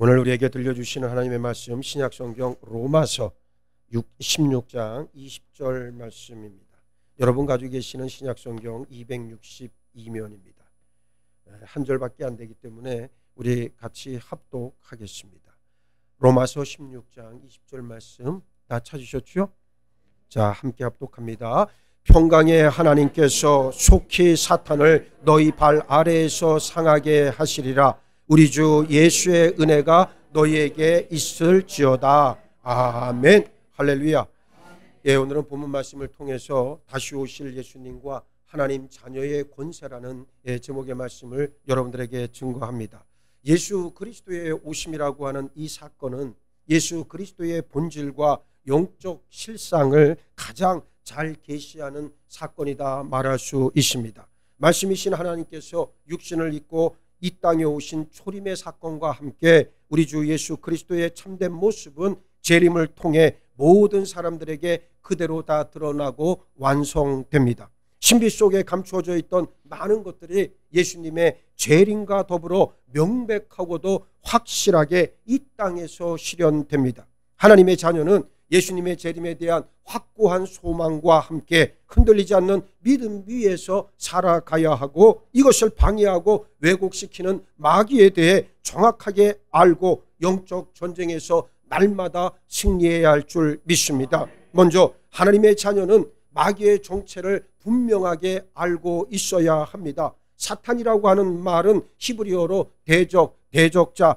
오늘 우리에게 들려주시는 하나님의 말씀, 신약성경 로마서 16장 20절 말씀입니다. 여러분 가지고 계시는 신약성경 262면입니다. 한 절밖에 안 되기 때문에 우리 같이 합독하겠습니다. 로마서 16장 20절 말씀 다 찾으셨죠? 자, 함께 합독합니다. 평강의 하나님께서 속히 사탄을 너희 발 아래에서 상하게 하시리라. 우리 주 예수의 은혜가 너희에게 있을지어다. 아멘. 할렐루야. 예, 오늘은 본문 말씀을 통해서 다시 오실 예수님과 하나님 자녀의 권세라는 제목의 말씀을 여러분들에게 증거합니다. 예수 그리스도의 오심이라고 하는 이 사건은 예수 그리스도의 본질과 영적 실상을 가장 잘 계시하는 사건이다 말할 수 있습니다. 말씀이신 하나님께서 육신을 입고 이 땅에 오신 초림의 사건과 함께 우리 주 예수 그리스도의 참된 모습은 재림을 통해 모든 사람들에게 그대로 다 드러나고 완성됩니다. 신비 속에 감추어져 있던 많은 것들이 예수님의 재림과 더불어 명백하고도 확실하게 이 땅에서 실현됩니다. 하나님의 자녀는 예수님의 재림에 대한 확고한 소망과 함께 흔들리지 않는 믿음 위에서 살아가야 하고, 이것을 방해하고 왜곡시키는 마귀에 대해 정확하게 알고 영적 전쟁에서 날마다 승리해야 할 줄 믿습니다. 먼저 하나님의 자녀는 마귀의 정체를 분명하게 알고 있어야 합니다. 사탄이라고 하는 말은 히브리어로 대적자,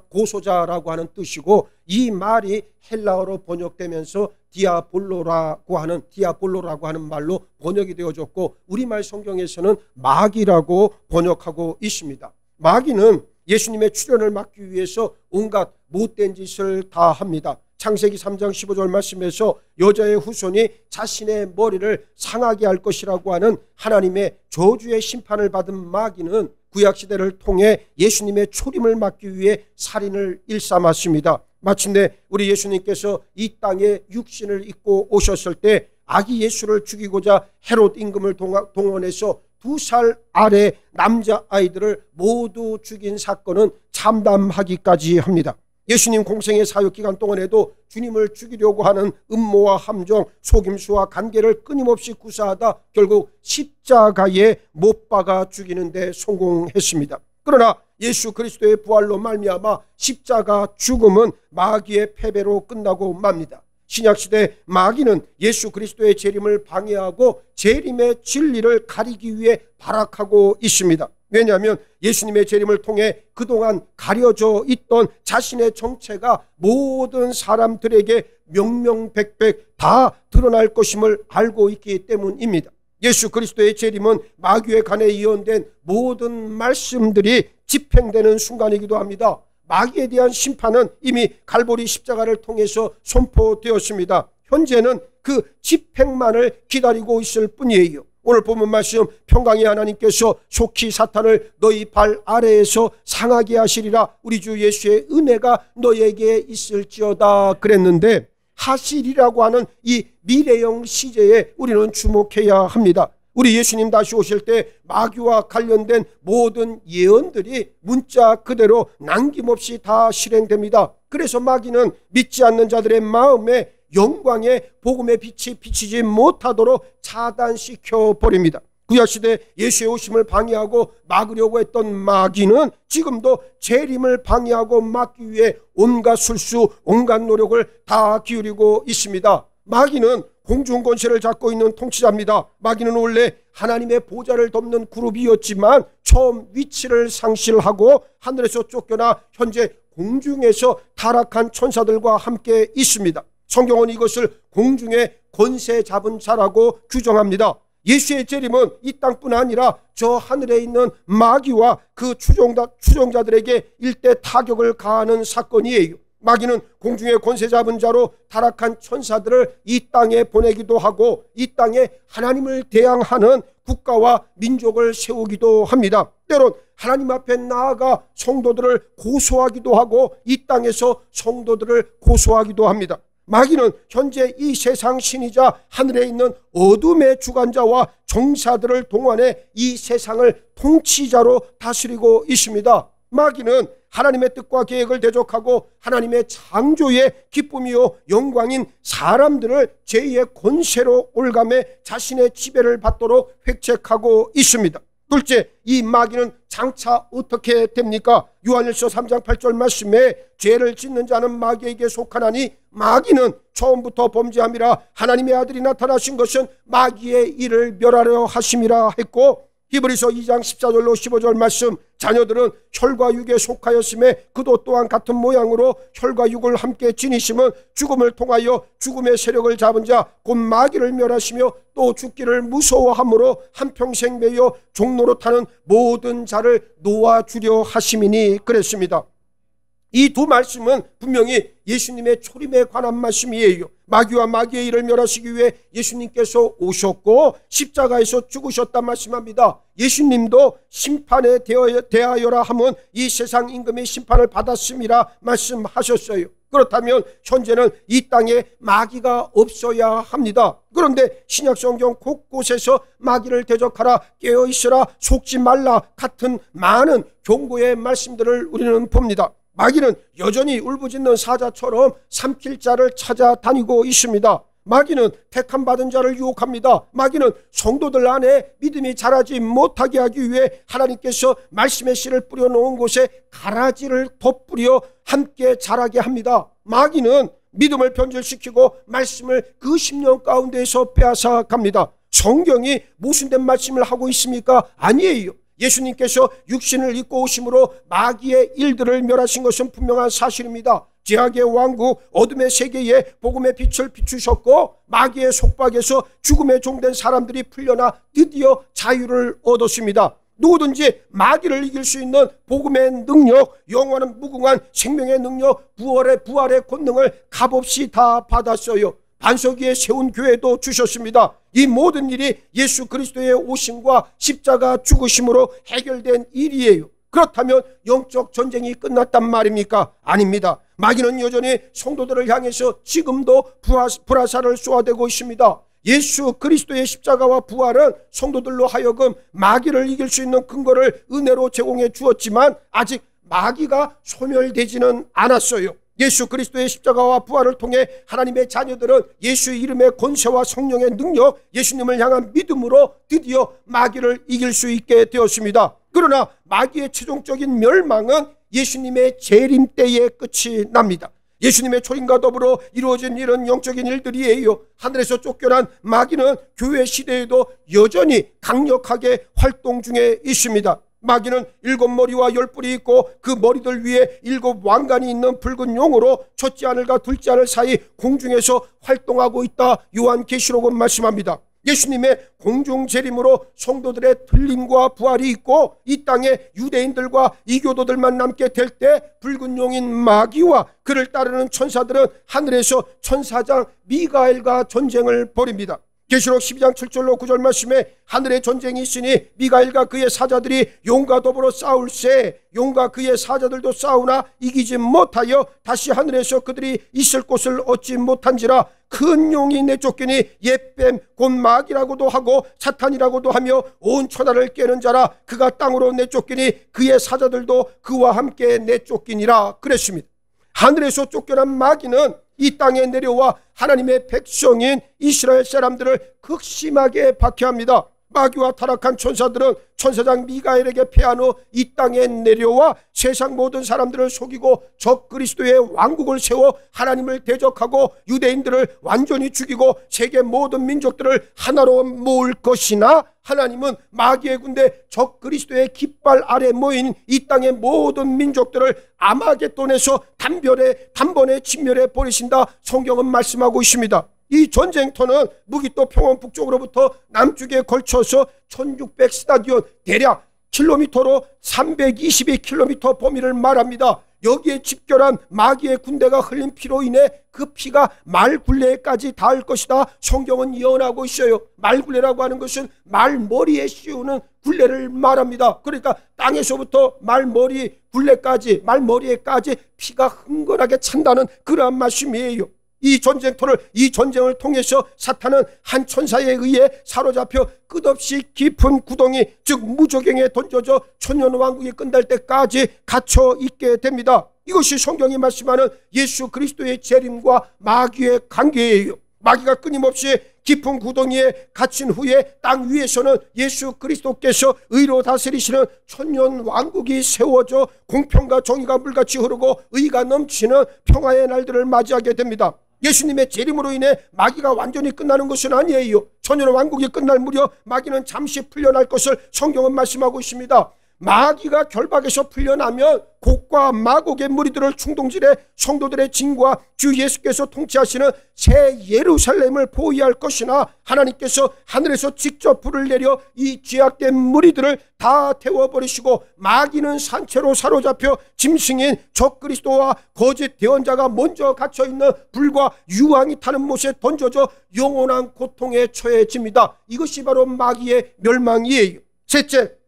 고소자라고 하는 뜻이고, 이 말이 헬라어로 번역되면서 디아볼로라고 하는 말로 번역이 되어졌고, 우리말 성경에서는 마귀라고 번역하고 있습니다. 마귀는 예수님의 출현을 막기 위해서 온갖 못된 짓을 다 합니다. 창세기 3장 15절 말씀에서 여자의 후손이 자신의 머리를 상하게 할 것이라고 하는 하나님의 저주의 심판을 받은 마귀는 구약시대를 통해 예수님의 초림을 막기 위해 살인을 일삼았습니다. 마침내 우리 예수님께서 이 땅에 육신을 입고 오셨을 때 아기 예수를 죽이고자 헤롯 임금을 동원해서 2살 아래 남자아이들을 모두 죽인 사건은 참담하기까지 합니다. 예수님 공생의 사역기간 동안에도 주님을 죽이려고 하는 음모와 함정, 속임수와 관계를 끊임없이 구사하다 결국 십자가에 못 박아 죽이는 데 성공했습니다. 그러나 예수 그리스도의 부활로 말미암아 십자가 죽음은 마귀의 패배로 끝나고 맙니다. 신약시대 마귀는 예수 그리스도의 재림을 방해하고 재림의 진리를 가리기 위해 발악하고 있습니다. 왜냐하면 예수님의 재림을 통해 그동안 가려져 있던 자신의 정체가 모든 사람들에게 명명백백 다 드러날 것임을 알고 있기 때문입니다. 예수 그리스도의 재림은 마귀에 관해 예언된 모든 말씀들이 집행되는 순간이기도 합니다. 마귀에 대한 심판은 이미 갈보리 십자가를 통해서 선포되었습니다. 현재는 그 집행만을 기다리고 있을 뿐이에요. 오늘 본문 말씀, 평강의 하나님께서 속히 사탄을 너희 발 아래에서 상하게 하시리라. 우리 주 예수의 은혜가 너에게 있을지어다 그랬는데, 하시리라고 하는 이 미래형 시제에 우리는 주목해야 합니다. 우리 예수님 다시 오실 때 마귀와 관련된 모든 예언들이 문자 그대로 남김없이 다 실행됩니다. 그래서 마귀는 믿지 않는 자들의 마음에 영광의 복음의 빛이 비치지 못하도록 차단시켜 버립니다. 구약시대 예수의 오심을 방해하고 막으려고 했던 마귀는 지금도 재림을 방해하고 막기 위해 온갖 술수, 온갖 노력을 다 기울이고 있습니다. 마귀는 공중 권세를 잡고 있는 통치자입니다. 마귀는 원래 하나님의 보좌를 덮는 그룹이었지만 처음 위치를 상실하고 하늘에서 쫓겨나 현재 공중에서 타락한 천사들과 함께 있습니다. 성경은 이것을 공중의 권세 잡은 자라고 규정합니다. 예수의 재림은 이 땅뿐 아니라 저 하늘에 있는 마귀와 그 추종자들에게 일대 타격을 가하는 사건이에요. 마귀는 공중의 권세 잡은 자로 타락한 천사들을 이 땅에 보내기도 하고 이 땅에 하나님을 대항하는 국가와 민족을 세우기도 합니다. 때론 하나님 앞에 나아가 성도들을 고소하기도 하고 이 땅에서 성도들을 고소하기도 합니다. 마귀는 현재 이 세상 신이자 하늘에 있는 어둠의 주관자와 정사들을 동원해 이 세상을 통치자로 다스리고 있습니다. 마귀는 하나님의 뜻과 계획을 대적하고 하나님의 창조의 기쁨이요 영광인 사람들을 죄의 권세로 올감해 자신의 지배를 받도록 획책하고 있습니다. 둘째, 이 마귀는 장차 어떻게 됩니까? 요한일서 3장 8절 말씀에 죄를 짓는 자는 마귀에게 속하나니 마귀는 처음부터 범죄함이라 하나님의 아들이 나타나신 것은 마귀의 일을 멸하려 하심이라 했고, 히브리서 2장 14절로 15절 말씀, 자녀들은 혈과 육에 속하였음에 그도 또한 같은 모양으로 혈과 육을 함께 지니심은 죽음을 통하여 죽음의 세력을 잡은 자 곧 마귀를 멸하시며 또 죽기를 무서워함으로 한평생 매여 종로로 타는 모든 자를 놓아주려 하심이니 그랬습니다. 이 두 말씀은 분명히 예수님의 초림에 관한 말씀이에요. 마귀와 마귀의 일을 멸하시기 위해 예수님께서 오셨고 십자가에서 죽으셨다 말씀합니다. 예수님도 심판에 대하여라 하면 이 세상 임금의 심판을 받았음이라 말씀하셨어요. 그렇다면 현재는 이 땅에 마귀가 없어야 합니다. 그런데 신약성경 곳곳에서 마귀를 대적하라, 깨어있으라, 속지 말라 같은 많은 경고의 말씀들을 우리는 봅니다. 마귀는 여전히 울부짖는 사자처럼 삼킬 자를 찾아다니고 있습니다. 마귀는 택함 받은 자를 유혹합니다. 마귀는 성도들 안에 믿음이 자라지 못하게 하기 위해 하나님께서 말씀의 씨를 뿌려놓은 곳에 가라지를 덧뿌려 함께 자라게 합니다. 마귀는 믿음을 변질시키고 말씀을 그 심령 가운데에서 빼앗아 갑니다. 성경이 모순된 말씀을 하고 있습니까? 아니에요. 예수님께서 육신을 입고 오심으로 마귀의 일들을 멸하신 것은 분명한 사실입니다. 죄악의 왕국 어둠의 세계에 복음의 빛을 비추셨고 마귀의 속박에서 죽음의 종된 사람들이 풀려나 드디어 자유를 얻었습니다. 누구든지 마귀를 이길 수 있는 복음의 능력, 영원한 무궁한 생명의 능력, 부활의 권능을 값없이 다 받았어요. 반석 위에 세운 교회도 주셨습니다. 이 모든 일이 예수 그리스도의 오심과 십자가 죽으심으로 해결된 일이에요. 그렇다면 영적 전쟁이 끝났단 말입니까? 아닙니다. 마귀는 여전히 성도들을 향해서 지금도 불화살을 쏘아대고 있습니다. 예수 그리스도의 십자가와 부활은 성도들로 하여금 마귀를 이길 수 있는 근거를 은혜로 제공해 주었지만 아직 마귀가 소멸되지는 않았어요. 예수 그리스도의 십자가와 부활을 통해 하나님의 자녀들은 예수의 이름의 권세와 성령의 능력, 예수님을 향한 믿음으로 드디어 마귀를 이길 수 있게 되었습니다. 그러나 마귀의 최종적인 멸망은 예수님의 재림 때에 끝이 납니다. 예수님의 초림과 더불어 이루어진 이런 영적인 일들이에요. 하늘에서 쫓겨난 마귀는 교회 시대에도 여전히 강력하게 활동 중에 있습니다. 마귀는 7머리와 10뿔이 있고 그 머리들 위에 7 왕관이 있는 붉은 용으로 첫째 하늘과 둘째 하늘 사이 공중에서 활동하고 있다. 요한계시록은 말씀합니다. 예수님의 공중 재림으로 성도들의 틀림과 부활이 있고 이 땅에 유대인들과 이교도들만 남게 될 때 붉은 용인 마귀와 그를 따르는 천사들은 하늘에서 천사장 미가엘과 전쟁을 벌입니다. 계시록 12장 7절로 9절 말씀에 하늘에 전쟁이 있으니 미가엘과 그의 사자들이 용과 더불어 싸울세 용과 그의 사자들도 싸우나 이기지 못하여 다시 하늘에서 그들이 있을 곳을 얻지 못한지라 큰 용이 내쫓기니 옛뱀 곧 마귀라고도 하고 사탄이라고도 하며 온 천하를 깨는 자라 그가 땅으로 내쫓기니 그의 사자들도 그와 함께 내쫓기니라 그랬습니다. 하늘에서 쫓겨난 마귀는 이 땅에 내려와 하나님의 백성인 이스라엘 사람들을 극심하게 박해합니다. 마귀와 타락한 천사들은 천사장 미가엘에게 패한 후 이 땅에 내려와 세상 모든 사람들을 속이고 적 그리스도의 왕국을 세워 하나님을 대적하고 유대인들을 완전히 죽이고 세계 모든 민족들을 하나로 모을 것이나 하나님은 마귀의 군대 적 그리스도의 깃발 아래 모인 이 땅의 모든 민족들을 아마겟돈에서 단번에 진멸해 버리신다. 성경은 말씀하고 있습니다. 이 전쟁터는 무기또 평원 북쪽으로부터 남쪽에 걸쳐서 1600 스타디온 대략 킬로미터로 322km 범위를 말합니다. 여기에 집결한 마귀의 군대가 흘린 피로 인해 그 피가 말굴레까지 닿을 것이다. 성경은 예언하고 있어요. 말굴레라고 하는 것은 말머리에 씌우는 굴레를 말합니다. 그러니까 땅에서부터 말머리에까지 피가 흥건하게 찬다는 그러한 말씀이에요. 이 전쟁을 통해서 사탄은 한 천사에 의해 사로잡혀 끝없이 깊은 구덩이, 즉 무저갱에 던져져 천년왕국이 끝날 때까지 갇혀 있게 됩니다. 이것이 성경이 말씀하는 예수 그리스도의 재림과 마귀의 관계예요. 마귀가 끊임없이 깊은 구덩이에 갇힌 후에 땅 위에서는 예수 그리스도께서 의로 다스리시는 천년 왕국이 세워져 공평과 정의가 물같이 흐르고 의가 넘치는 평화의 날들을 맞이하게 됩니다. 예수님의 재림으로 인해 마귀가 완전히 끝나는 것은 아니에요. 천년 왕국이 끝날 무렵 마귀는 잠시 풀려날 것을 성경은 말씀하고 있습니다. 마귀가 결박에서 풀려나면 곡과 마곡의 무리들을 충동질해 성도들의 진과 주 예수께서 통치하시는 새 예루살렘을 보호할 것이나, 하나님께서 하늘에서 직접 불을 내려 이 죄악된 무리들을 다 태워버리시고 마귀는 산채로 사로잡혀 짐승인 적그리스도와 거짓 대언자가 먼저 갇혀있는 불과 유황이 타는 못에 던져져 영원한 고통에 처해집니다. 이것이 바로 마귀의 멸망이에요. 셋째,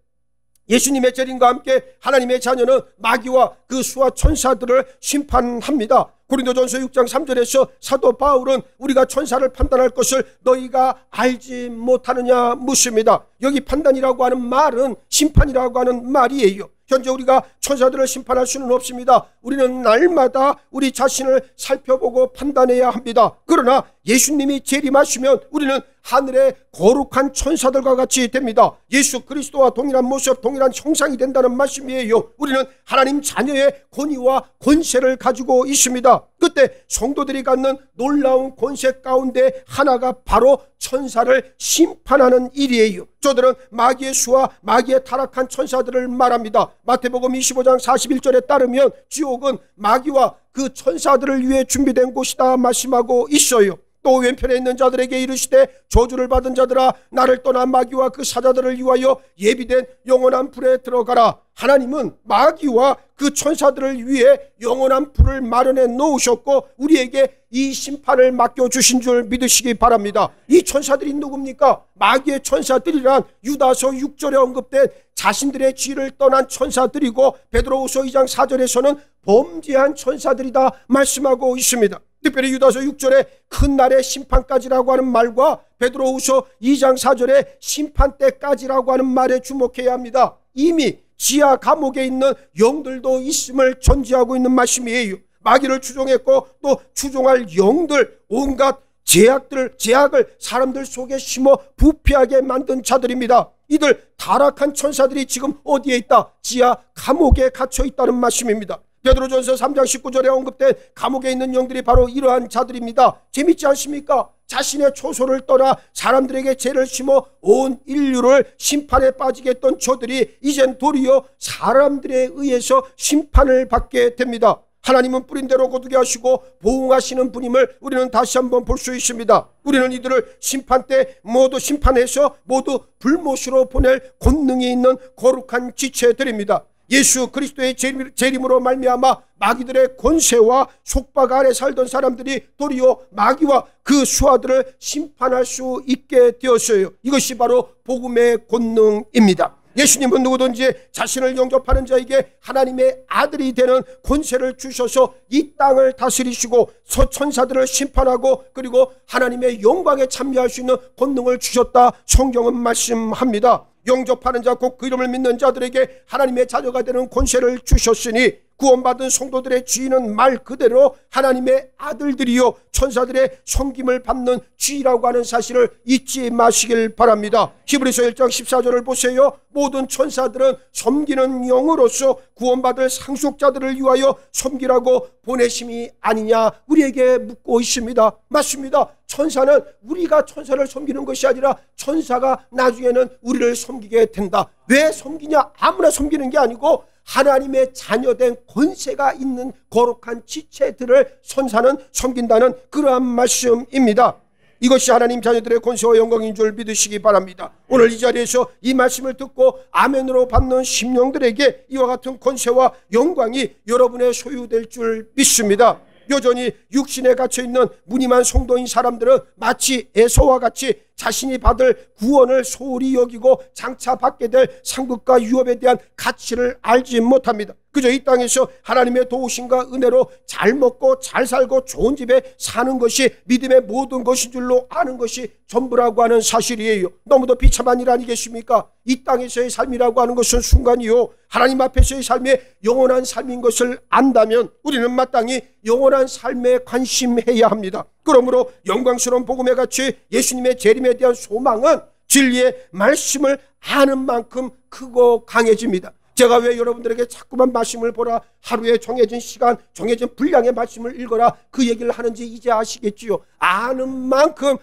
예수님의 재림과 함께 하나님의 자녀는 마귀와 그 수하 천사들을 심판합니다. 고린도전서 6장 3절에서 사도 바울은 우리가 천사를 판단할 것을 너희가 알지 못하느냐 묻습니다. 여기 판단이라고 하는 말은 심판이라고 하는 말이에요. 현재 우리가 천사들을 심판할 수는 없습니다. 우리는 날마다 우리 자신을 살펴보고 판단해야 합니다. 그러나 예수님이 재림하시면 우리는 하늘의 거룩한 천사들과 같이 됩니다. 예수 그리스도와 동일한 모습, 동일한 형상이 된다는 말씀이에요. 우리는 하나님 자녀의 권위와 권세를 가지고 있습니다. 그때 성도들이 갖는 놀라운 권세 가운데 하나가 바로 천사를 심판하는 일이에요. 저들은 마귀의 수와 마귀의 타락한 천사들을 말합니다. 마태복음 25장 41절에 따르면 지옥은 마귀와 그 천사들을 위해 준비된 곳이다 말씀하고 있어요. 또 왼편에 있는 자들에게 이르시되 저주를 받은 자들아, 나를 떠나 마귀와 그 사자들을 위하여 예비된 영원한 불에 들어가라. 하나님은 마귀와 그 천사들을 위해 영원한 불을 마련해 놓으셨고 우리에게 이 심판을 맡겨주신 줄 믿으시기 바랍니다. 이 천사들이 누굽니까? 마귀의 천사들이란 유다서 6절에 언급된 자신들의 죄를 떠난 천사들이고, 베드로후서 2장 4절에서는 범죄한 천사들이다 말씀하고 있습니다. 특별히 유다서 6절에 큰 날의 심판까지라고 하는 말과 베드로후서 2장 4절에 심판 때까지라고 하는 말에 주목해야 합니다. 이미 지하 감옥에 있는 영들도 있음을 전제하고 있는 말씀이에요. 마귀를 추종했고 또 추종할 영들, 온갖 제약을 사람들 속에 심어 부패하게 만든 자들입니다. 이들 타락한 천사들이 지금 어디에 있다? 지하 감옥에 갇혀 있다는 말씀입니다. 베드로전서 3장 19절에 언급된 감옥에 있는 영들이 바로 이러한 자들입니다. 재밌지 않습니까? 자신의 초소를 떠나 사람들에게 죄를 심어 온 인류를 심판에 빠지게 했던 저들이 이젠 도리어 사람들에 의해서 심판을 받게 됩니다. 하나님은 뿌린 대로 거두게 하시고 보응하시는 분임을 우리는 다시 한번 볼 수 있습니다. 우리는 이들을 심판 때 모두 심판해서 모두 불못으로 보낼 권능이 있는 거룩한 지체들입니다. 예수 그리스도의 재림으로 말미암아 마귀들의 권세와 속박 아래 살던 사람들이 도리어 마귀와 그 수하들을 심판할 수 있게 되었어요. 이것이 바로 복음의 권능입니다. 예수님은 누구든지 자신을 영접하는 자에게 하나님의 아들이 되는 권세를 주셔서 이 땅을 다스리시고 천사들을 심판하고 그리고 하나님의 영광에 참여할 수 있는 권능을 주셨다 성경은 말씀합니다. 영접하는 자, 곧 그 이름을 믿는 자들에게 하나님의 자녀가 되는 권세를 주셨으니 구원받은 성도들의 지위는 말 그대로 하나님의 아들들이요 천사들의 섬김을 받는 지위라고 하는 사실을 잊지 마시길 바랍니다. 히브리서 1장 14절을 보세요. 모든 천사들은 섬기는 영으로서 구원받을 상속자들을 위하여 섬기라고 보내심이 아니냐 우리에게 묻고 있습니다. 맞습니다. 천사는 우리가 천사를 섬기는 것이 아니라 천사가 나중에는 우리를 섬기게 된다. 왜 섬기냐? 아무나 섬기는 게 아니고 하나님의 자녀된 권세가 있는 거룩한 지체들을 천사는 섬긴다는 그러한 말씀입니다. 이것이 하나님 자녀들의 권세와 영광인 줄 믿으시기 바랍니다. 오늘 이 자리에서 이 말씀을 듣고 아멘으로 받는 심령들에게 이와 같은 권세와 영광이 여러분의 소유될 줄 믿습니다. 여전히 육신에 갇혀있는 무늬만 성도인 사람들은 마치 에서와 같이 자신이 받을 구원을 소홀히 여기고 장차 받게 될 상급과 유업에 대한 가치를 알지 못합니다. 그저 이 땅에서 하나님의 도우심과 은혜로 잘 먹고 잘 살고 좋은 집에 사는 것이 믿음의 모든 것인 줄로 아는 것이 전부라고 하는 사실이에요. 너무도 비참한 일 아니겠습니까? 이 땅에서의 삶이라고 하는 것은 순간이요, 하나님 앞에서의 삶이 영원한 삶인 것을 안다면 우리는 마땅히 영원한 삶에 관심해야 합니다. 그러므로 영광스러운 복음의 가치, 예수님의 재림에 대한 소망은 진리의 말씀을 아는 만큼 크고 강해집니다. 제가 왜 여러분들에게 자꾸만 말씀을 보라, 하루에 정해진 시간, 정해진 분량의 말씀을 읽어라 그 얘기를 하는지 이제 아시겠지요? 아는 만큼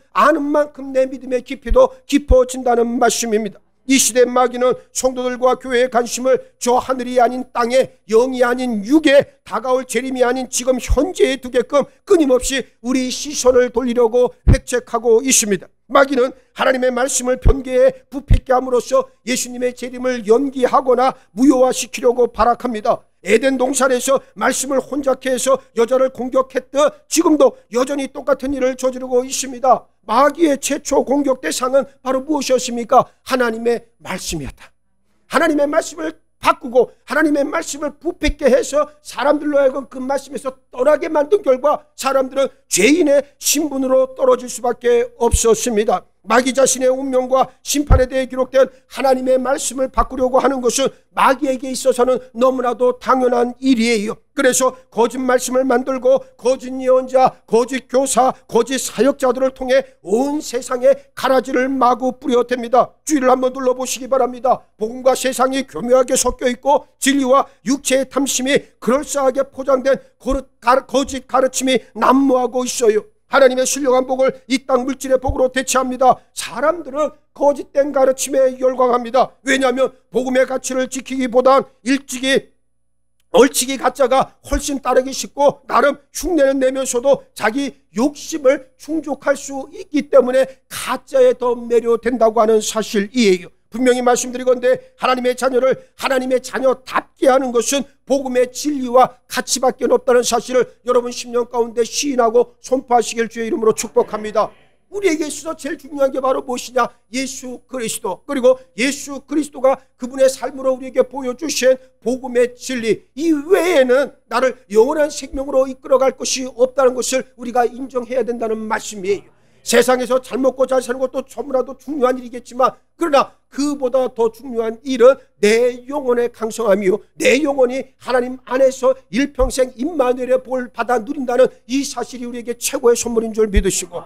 내 믿음의 깊이도 깊어진다는 말씀입니다. 이 시대 마귀는 성도들과 교회의 관심을 저 하늘이 아닌 땅에, 영이 아닌 육에, 다가올 재림이 아닌 지금 현재에 두게끔 끊임없이 우리 시선을 돌리려고 획책하고 있습니다. 마귀는 하나님의 말씀을 변개해 부패케 함으로써 예수님의 재림을 연기하거나 무효화시키려고 발악합니다. 에덴 동산에서 말씀을 혼잡케 해서 여자를 공격했듯 지금도 여전히 똑같은 일을 저지르고 있습니다. 마귀의 최초 공격 대상은 바로 무엇이었습니까? 하나님의 말씀이었다. 하나님의 말씀을 바꾸고 하나님의 말씀을 부패케 해서 사람들로 하여금 그 말씀에서 떠나게 만든 결과 사람들은 죄인의 신분으로 떨어질 수밖에 없었습니다. 마귀 자신의 운명과 심판에 대해 기록된 하나님의 말씀을 바꾸려고 하는 것은 마귀에게 있어서는 너무나도 당연한 일이에요. 그래서 거짓 말씀을 만들고 거짓 예언자, 거짓 교사, 거짓 사역자들을 통해 온 세상에 가라지를 마구 뿌려댑니다. 주의를 한번 둘러보시기 바랍니다. 복음과 세상이 교묘하게 섞여 있고 진리와 육체의 탐심이 그럴싸하게 포장된 거짓 가르침이 난무하고 있어요. 하나님의 신령한 복을 이 땅 물질의 복으로 대체합니다. 사람들은 거짓된 가르침에 열광합니다. 왜냐하면 복음의 가치를 지키기보단 얼치기 가짜가 훨씬 따르기 쉽고 나름 흉내는 내면서도 자기 욕심을 충족할 수 있기 때문에 가짜에 더 매료된다고 하는 사실이에요. 분명히 말씀드리건대 하나님의 자녀를 하나님의 자녀답게 하는 것은 복음의 진리와 가치밖에 없다는 사실을 여러분 10년 가운데 시인하고 선포하시길 주의 이름으로 축복합니다. 우리에게 있어서 제일 중요한 게 바로 무엇이냐? 예수 그리스도, 그리고 예수 그리스도가 그분의 삶으로 우리에게 보여주신 복음의 진리, 이 외에는 나를 영원한 생명으로 이끌어갈 것이 없다는 것을 우리가 인정해야 된다는 말씀이에요. 세상에서 잘 먹고 잘 사는 것도 너무나도 중요한 일이겠지만, 그러나 그보다 더 중요한 일은 내 영혼의 강성함이요, 내 영혼이 하나님 안에서 일평생 임마누엘의 복을 받아 누린다는 이 사실이 우리에게 최고의 선물인 줄 믿으시고,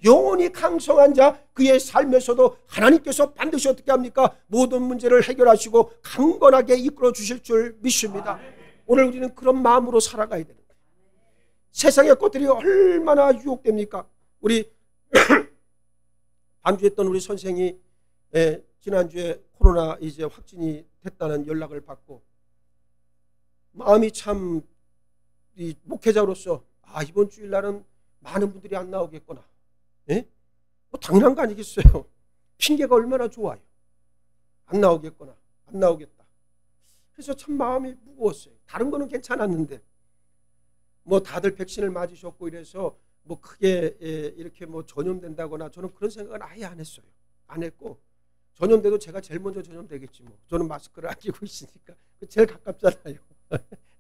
영혼이 강성한 자, 그의 삶에서도 하나님께서 반드시 어떻게 합니까? 모든 문제를 해결하시고 강건하게 이끌어 주실 줄 믿습니다. 오늘 우리는 그런 마음으로 살아가야 되는 거예요. 세상의 것들이 얼마나 유혹됩니까? 우리 반주했던 우리 선생이 지난주에 코로나 이제 확진이 됐다는 연락을 받고 마음이 참, 이 목회자로서 이번 주일날은 많은 분들이 안 나오겠구나. 뭐 당연한 거 아니겠어요? 핑계가 얼마나 좋아요. 안 나오겠구나, 안 나오겠다. 그래서 참 마음이 무거웠어요. 다른 거는 괜찮았는데 뭐 다들 백신을 맞으셨고 이래서 뭐 크게 이렇게 뭐 전염된다거나 저는 그런 생각은 아예 안 했어요. 안 했고, 전염돼도 제가 제일 먼저 전염되겠지 뭐. 저는 마스크를 안 끼고 있으니까 제일 가깝잖아요.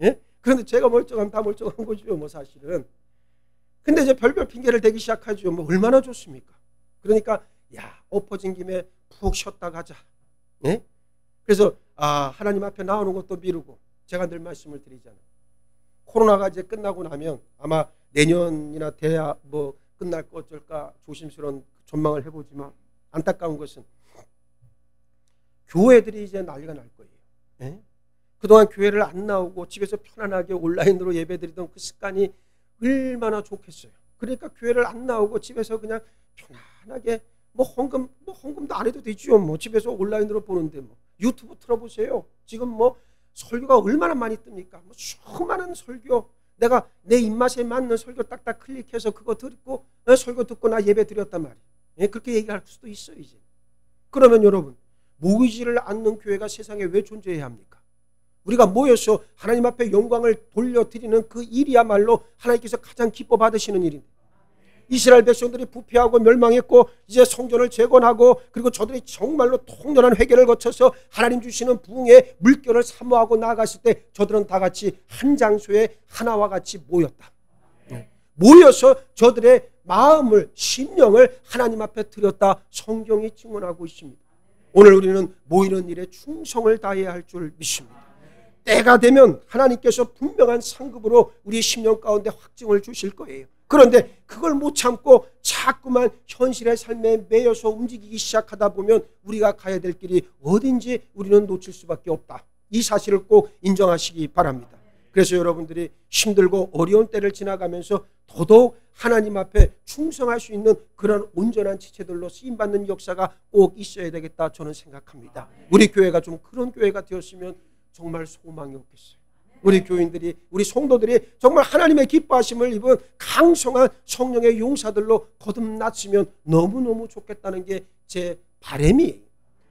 예? 그런데 제가 멀쩡하면 다 멀쩡한 거죠 뭐 사실은. 근데 이제 별별 핑계를 대기 시작하죠. 뭐 얼마나 좋습니까? 그러니까 엎어진 김에 푹 쉬었다 가자. 예? 그래서 하나님 앞에 나오는 것도 미루고, 제가 늘 말씀을 드리잖아요. 코로나가 이제 끝나고 나면 아마 내년이나 돼야 뭐 끝날 거 어쩔까 조심스러운 전망을 해보지만, 안타까운 것은 교회들이 이제 난리가 날 거예요. 예? 그동안 교회를 안 나오고 집에서 편안하게 온라인으로 예배드리던 그 습관이 얼마나 좋겠어요. 그러니까 교회를 안 나오고 집에서 그냥 편안하게 뭐 헌금도 안 해도 되죠. 뭐 집에서 온라인으로 보는데 뭐 유튜브 틀어보세요. 지금 뭐 설교가 얼마나 많이 뜹니까? 뭐 수많은 설교, 내가 내 입맛에 맞는 설교 딱딱 클릭해서 그거 듣고 설교 듣고 나 예배 드렸단 말이에요. 예, 그렇게 얘기할 수도 있어요 이제. 그러면 여러분, 모이지를 않는 교회가 세상에 왜 존재해야 합니까? 우리가 모여서 하나님 앞에 영광을 돌려드리는 그 일이야말로 하나님께서 가장 기뻐 받으시는 일인데, 이스라엘 백성들이 부패하고 멸망했고 이제 성전을 재건하고 그리고 저들이 정말로 통렬한 회개를 거쳐서 하나님 주시는 부흥의 물결을 사모하고 나아갔을 때 저들은 다 같이 한 장소에 하나와 같이 모였다. 모여서 저들의 마음을, 심령을 하나님 앞에 드렸다. 성경이 증언하고 있습니다. 오늘 우리는 모이는 일에 충성을 다해야 할 줄 믿습니다. 때가 되면 하나님께서 분명한 상급으로 우리의 심령 가운데 확증을 주실 거예요. 그런데 그걸 못 참고 자꾸만 현실의 삶에 매여서 움직이기 시작하다 보면 우리가 가야 될 길이 어딘지 우리는 놓칠 수밖에 없다. 이 사실을 꼭 인정하시기 바랍니다. 그래서 여러분들이 힘들고 어려운 때를 지나가면서 더더욱 하나님 앞에 충성할 수 있는 그런 온전한 지체들로 쓰임받는 역사가 꼭 있어야 되겠다 저는 생각합니다. 우리 교회가 좀 그런 교회가 되었으면 정말 소망이 없겠어요. 우리 교인들이, 우리 성도들이 정말 하나님의 기뻐하심을 입은 강성한 성령의 용사들로 거듭났으면 너무너무 좋겠다는 게 제 바람이에요.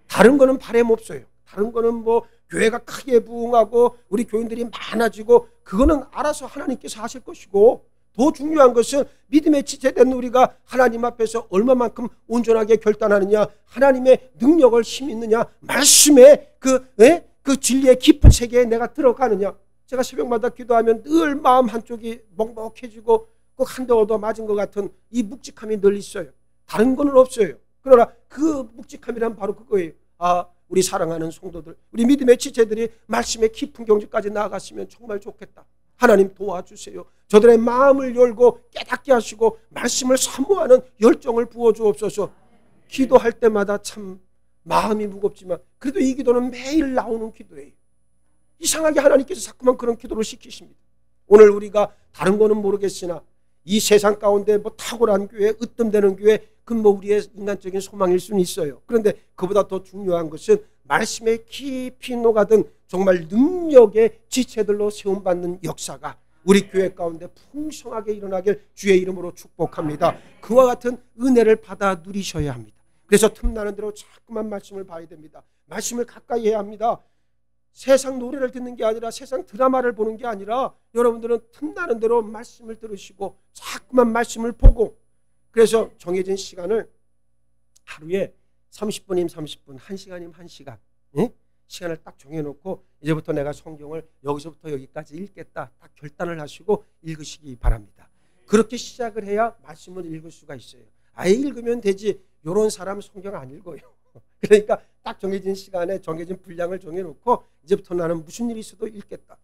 다른 거는 바람 없어요. 다른 거는 뭐 교회가 크게 부흥하고 우리 교인들이 많아지고 그거는 알아서 하나님께서 하실 것이고, 더 중요한 것은 믿음의 지체된 우리가 하나님 앞에서 얼마만큼 온전하게 결단하느냐, 하나님의 능력을 힘 있느냐, 말씀의 그 진리의 깊은 세계에 내가 들어가느냐. 제가 새벽마다 기도하면 늘 마음 한쪽이 먹먹해지고 꼭 한 대 얻어 맞은 것 같은 이 묵직함이 늘 있어요. 다른 거는 없어요. 그러나 그 묵직함이란 바로 그거예요. 우리 사랑하는 성도들, 우리 믿음의 지체들이 말씀의 깊은 경지까지 나아갔으면 정말 좋겠다. 하나님 도와주세요. 저들의 마음을 열고 깨닫게 하시고 말씀을 사모하는 열정을 부어주옵소서. 기도할 때마다 참 마음이 무겁지만 그래도 이 기도는 매일 나오는 기도예요. 이상하게 하나님께서 자꾸만 그런 기도를 시키십니다. 오늘 우리가 다른 거는 모르겠으나 이 세상 가운데 뭐 탁월한 교회, 으뜸되는 교회, 그건 뭐 우리의 인간적인 소망일 수는 있어요. 그런데 그보다 더 중요한 것은 말씀에 깊이 녹아든 정말 능력의 지체들로 세움받는 역사가 우리 교회 가운데 풍성하게 일어나길 주의 이름으로 축복합니다. 그와 같은 은혜를 받아 누리셔야 합니다. 그래서 틈나는 대로 자꾸만 말씀을 봐야 됩니다. 말씀을 가까이 해야 합니다. 세상 노래를 듣는 게 아니라 세상 드라마를 보는 게 아니라 여러분들은 틈나는 대로 말씀을 들으시고 자꾸만 말씀을 보고, 그래서 정해진 시간을 하루에 30분이면 30분, 1시간이면 1시간 시간을 딱 정해놓고 이제부터 내가 성경을 여기서부터 여기까지 읽겠다 딱 결단을 하시고 읽으시기 바랍니다. 그렇게 시작을 해야 말씀을 읽을 수가 있어요. 아예 읽으면 되지 이런 사람 성경 안 읽어요. 그러니까 딱 정해진 시간에 정해진 분량을 정해놓고 이제부터 나는 무슨 일이 있어도 읽겠다.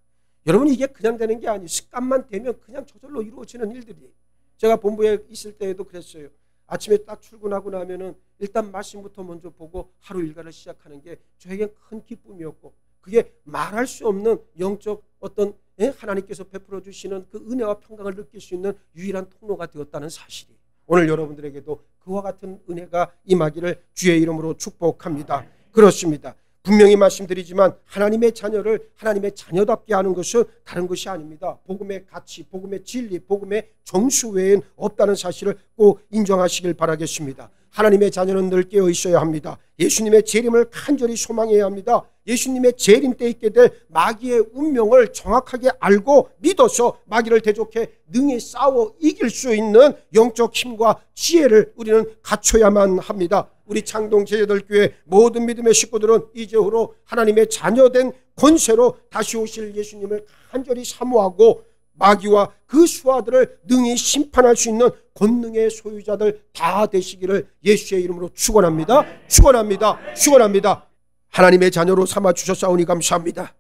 여러분, 이게 그냥 되는 게 아니에요. 습관만 되면 그냥 저절로 이루어지는 일들이에요. 제가 본부에 있을 때에도 그랬어요. 아침에 딱 출근하고 나면은 일단 말씀부터 먼저 보고 하루 일과를 시작하는 게 저에겐 큰 기쁨이었고, 그게 말할 수 없는 영적 어떤 하나님께서 베풀어 주시는 그 은혜와 평강을 느낄 수 있는 유일한 통로가 되었다는 사실이에요. 오늘 여러분들에게도 그와 같은 은혜가 임하기를 주의 이름으로 축복합니다. 그렇습니다. 분명히 말씀드리지만 하나님의 자녀를 하나님의 자녀답게 하는 것은 다른 것이 아닙니다. 복음의 가치, 복음의 진리, 복음의 정수 외엔 없다는 사실을 꼭 인정하시길 바라겠습니다. 하나님의 자녀는 늘 깨어 있어야 합니다. 예수님의 재림을 간절히 소망해야 합니다. 예수님의 재림 때 있게 될 마귀의 운명을 정확하게 알고 믿어서 마귀를 대적해 능히 싸워 이길 수 있는 영적 힘과 지혜를 우리는 갖춰야만 합니다. 우리 창동 제자들교회 모든 믿음의 식구들은 이제후로 하나님의 자녀된 권세로 다시 오실 예수님을 간절히 사모하고 마귀와 그 수하들을 능히 심판할 수 있는 권능의 소유자들 다 되시기를 예수의 이름으로 축원합니다. 축원합니다. 축원합니다. 하나님의 자녀로 삼아 주셨사오니 감사합니다.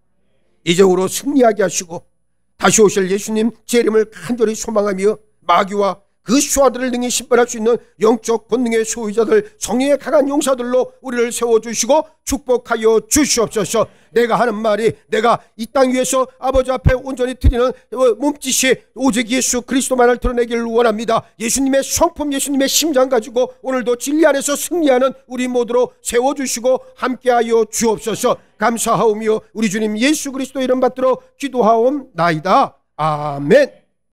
이제후로 승리하게 하시고 다시 오실 예수님 재림을 간절히 소망하며 마귀와 그 수하들을 능히 심판할 수 있는 영적 권능의 소유자들, 성령의 강한 용사들로 우리를 세워주시고 축복하여 주시옵소서. 내가 하는 말이 내가 이 땅 위에서 아버지 앞에 온전히 드리는 몸짓이 오직 예수 그리스도만을 드러내기를 원합니다. 예수님의 성품, 예수님의 심장 가지고 오늘도 진리 안에서 승리하는 우리 모두로 세워주시고 함께하여 주옵소서. 감사하오며 우리 주님 예수 그리스도 이름 받들어 기도하옵나이다. 아멘.